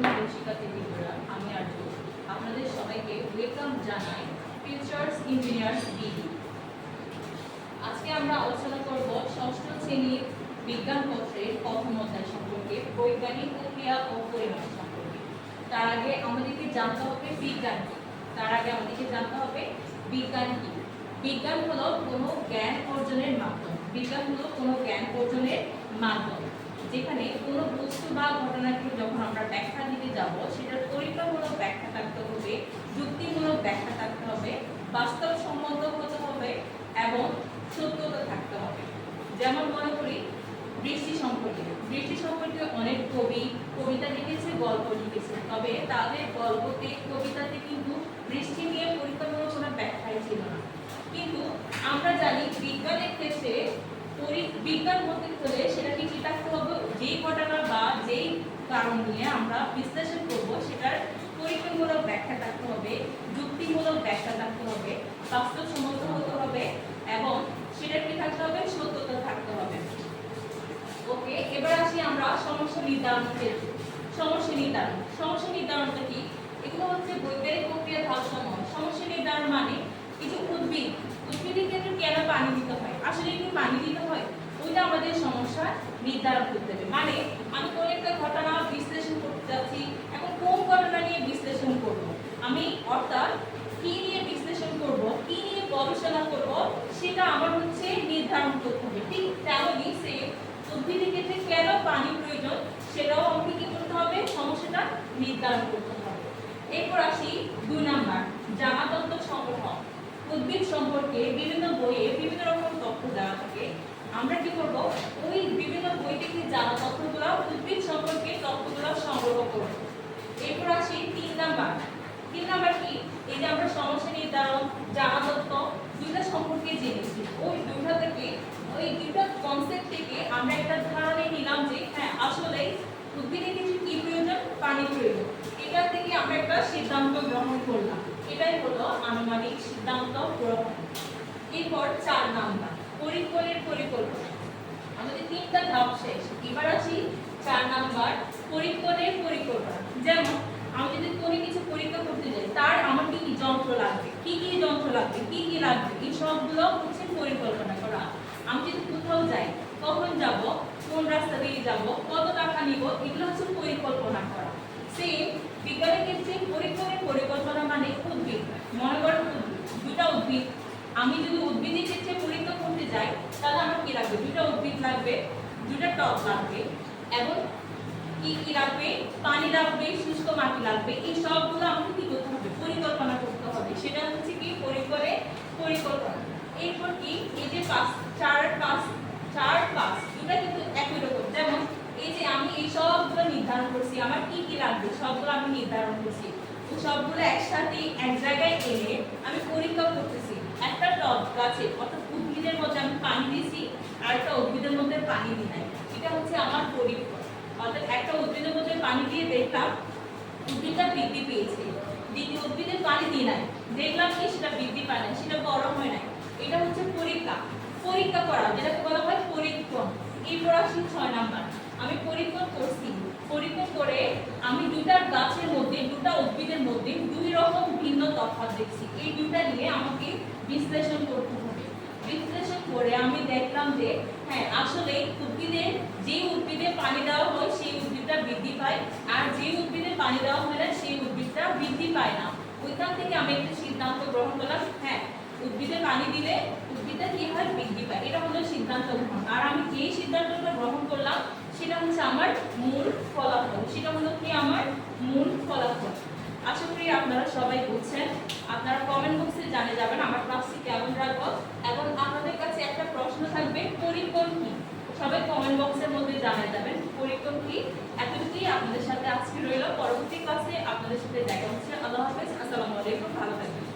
প্রিয় শিক্ষার্থীবৃন্দরা, আমি আর্য আপনাদের সবাইকে ওয়েলকাম জানাই ফিউচার্স ইঞ্জিনিয়ার্স বিডি। আজকে আমরা আলোচনা করব ষষ্ঠ শ্রেণীর বিজ্ঞান পত্রের প্রথম অধ্যায় সম্পর্কে, বৈজ্ঞানিক প্রক্রিয়া ও পরিমাপ সম্পর্কে। তার আগে আমাদেরকে জানতে হবে বিজ্ঞান কি। বিজ্ঞান কি? বিজ্ঞান হলো কোনো জ্ঞান অর্জনের মাধ্যম। বিজ্ঞান হলো কোনো জ্ঞান অর্জনের মাধ্যম, যেখানে কোনো বস্তু বা ঘটনাকে যখন আমরা ব্যাখ্যা দিতে যাব, সেটার পরীক্ষামূলক ব্যাখ্যা থাকতে হবে, যুক্তিমূলক ব্যাখ্যা থাকতে হবে, বাস্তবসম্মত হতে হবে এবং সত্যতা থাকতে হবে। যেমন মনে করি বৃষ্টি সম্পর্কে অনেক কবি কবিতা লিখেছে, গল্প লিখেছে, তবে তাদের গল্পতে কবিতাতে কিন্তু বৃষ্টি নিয়ে পরীক্ষামূলক কোনো ব্যাখ্যাই ছিল না। কিন্তু আমরা জানি বিজ্ঞানের ক্ষেত্রে বিজ্ঞান বলতে হলে সেটাকে কি থাকতে হবে, যেই ঘটনা বা যেই কারণ নিয়ে আমরা বিশ্লেষণ করব সেটার পরীক্ষামূলক ব্যাখ্যা থাকতে হবে, যুক্তিমূলক ব্যাখ্যা থাকতে হবে, বাস্তবসম্মত হতে হবে এবং সেটার কি থাকতে হবে, সত্যতা থাকতে হবে। ওকে, এবার আসি আমরা সমস্যা নির্ধারণের সমস্যা নির্ধারণটা কি? এগুলো হচ্ছে বৈজ্ঞানিক প্রক্রিয়া ধাপসমূহ। সমস্যা নির্ধারণ মানে কিছু উদ্ভিদের ক্ষেত্রে কেন পানি দিতে হয়, আসলে কি পানি দিতে হয়, ওইটা আমাদের সমস্যা নির্ধারণ করতে হবে। মানে আমি কোন একটা ঘটনা বিশ্লেষণ করতে যাচ্ছি, এখন কোন ঘটনা নিয়ে বিশ্লেষণ করব আমি, অর্থাৎ কি নিয়ে বিশ্লেষণ করব, কি নিয়ে গবেষণা করব, সেটা আমার হচ্ছে নির্ধারণ করতে হবে। ঠিক তেমনই সেম উদ্ভিদের ক্ষেত্রে কেন পানি প্রয়োজন, সেটাও আমাকে কি করতে হবে, সমস্যাটা নির্ধারণ করতে হবে। এরপর আসি 2 নাম্বার, জানা তথ্য সংগ্রহ। উদ্ভিদ সম্পর্কে বিভিন্ন বইয়ে বিভিন্ন রকম তথ্য দেওয়া থাকে, আমরা কি করব, ওই বিভিন্ন বই থেকে জানা তথ্যগুলো, উদ্ভিদ সম্পর্কে তথ্যগুলো সংগ্রহ করব। এরপর আসি 3 নাম্বার কি, এই যে আমরা সমস্যা নির্ধারণ, জানা তথ্য দুইটা সম্পর্কে জেনেছি, ওই দুইটা কনসেপ্ট থেকে আমরা একটা ধারণা নিলাম যে হ্যাঁ আসলে উদ্ভিদের কিছু কি প্রয়োজন, পানি প্রয়োজন। এটা থেকে আমরা একটা সিদ্ধান্ত গ্রহণ করলাম, এটাই হলো আনুমানিক সিদ্ধান্ত গ্রহণ। এরপর 4 নাম্বার পরিকল্পনা। আমাদের 3টা ধাপ শেষ, এবার আসি 4 নাম্বার পরিকল্পনা। যেমন আমি যদি কোনো কিছু পরীক্ষা করতে যাই, তার আমার কি কি যন্ত্র লাগবে, কি লাগবে, এই সবগুলো হচ্ছে পরিকল্পনা করা। আমি যদি কোথাও যাই, কখন যাব, কোন রাস্তা দিয়ে যাব, কত টাকা নিব, এগুলো হচ্ছে পরিকল্পনা করা। সেম বিজ্ঞানের ক্ষেত্রে পরিকল্পনা মানে উদ্ভিদ, মনে করেন দুইটা উদ্ভিদ, আমি যদি উদ্ভিদের ক্ষেত্রে পরীক্ষা করতে যাই, তাহলে আমার কি লাগবে, দুইটা উদ্ভিদ লাগবে, দুইটা টব লাগবে এবং কি লাগবে, পানি লাগবে, শুষ্ক মাটি লাগবে। এই সবগুলো আমাকে কি করতে হবে, পরিকল্পনা করতে হবে, সেটা হচ্ছে কি পরিকল্পনা। এরপর কি, এই যে 4 5 দুটা কিন্তু একই রকম। যেমন এই যে আমি এই সবগুলো নির্ধারণ করছি, আমার কি লাগবে সবগুলো আমি নির্ধারণ করছি, তো সবগুলো একসাথে এক জায়গায় এনে আমি পরীক্ষা করতেছি। একটা টব গাছে অর্থাৎ উদ্ভিদের মধ্যে আমি পানি দিয়েছি, আর একটা উদ্ভিদের মধ্যে পানি দিই নাই, এটা হচ্ছে আমার পরীক্ষা। অর্থাৎ একটা উদ্ভিদের মধ্যে পানি দিয়ে দেখলাম উদ্ভিদটা বৃদ্ধি পেয়েছে, দ্বিতীয় উদ্ভিদের পানি দিই নাই, দেখলাম কি সেটা বৃদ্ধি পায় না, সেটা বড় হয় নাই, এটা হচ্ছে পরীক্ষা করা, যেটাকে বলা হয় পরীক্ষণ। এরপর আসি 6 নাম্বার, আমি পরীক্ষণ করছি, পরীক্ষণ করে আমি দুটা গাছের মধ্যে, দুটা উদ্ভিদের মধ্যে 2 রকম ভিন্ন তফাৎ দেখছি, এই দুটা নিয়ে আমাকে বিশ্লেষণ করতে হবে। বিশ্লেষণ করে আমি দেখলাম যে হ্যাঁ আসলে যে উদ্ভিদে পানি দেওয়া হয় সেই উদ্ভিদটা বৃদ্ধি পায়, আর যে উদ্ভিদে পানি দেওয়া হয় না সেই উদ্ভিদটা বৃদ্ধি পায় না। ওইখান থেকে আমি একটা সিদ্ধান্ত গ্রহণ করলাম, হ্যাঁ উদ্ভিদে পানি দিলে উদ্ভিদটা কি হয়, বৃদ্ধি পায়। এটা হলো সিদ্ধান্ত গ্রহণ। আর আমি যে সিদ্ধান্তটা গ্রহণ করলাম সেটা হচ্ছে আমার মূল ফলাফল, সেটা হলো কি আমার মূল ফলাফল। আশা করি আপনারা সবাই বুঝছেন। আপনারা কমেন্ট বক্সে জানিয়ে যাবেন আমার ক্লাসটি কেমন রাখবো, এবং আপনাদের কাছে একটা প্রশ্ন থাকবে, পরীক্ষণ কি, সবাই কমেন্ট বক্সের মধ্যে জানিয়ে যাবেন পরীক্ষণ কি। এতটুকুই আপনাদের সাথে আজকে রইল, পরবর্তী ক্লাসে আপনাদের সাথে দেখা হচ্ছে। আল্লাহ হাফেজ, আসসালামু আলাইকুম, ভালো থাকবেন।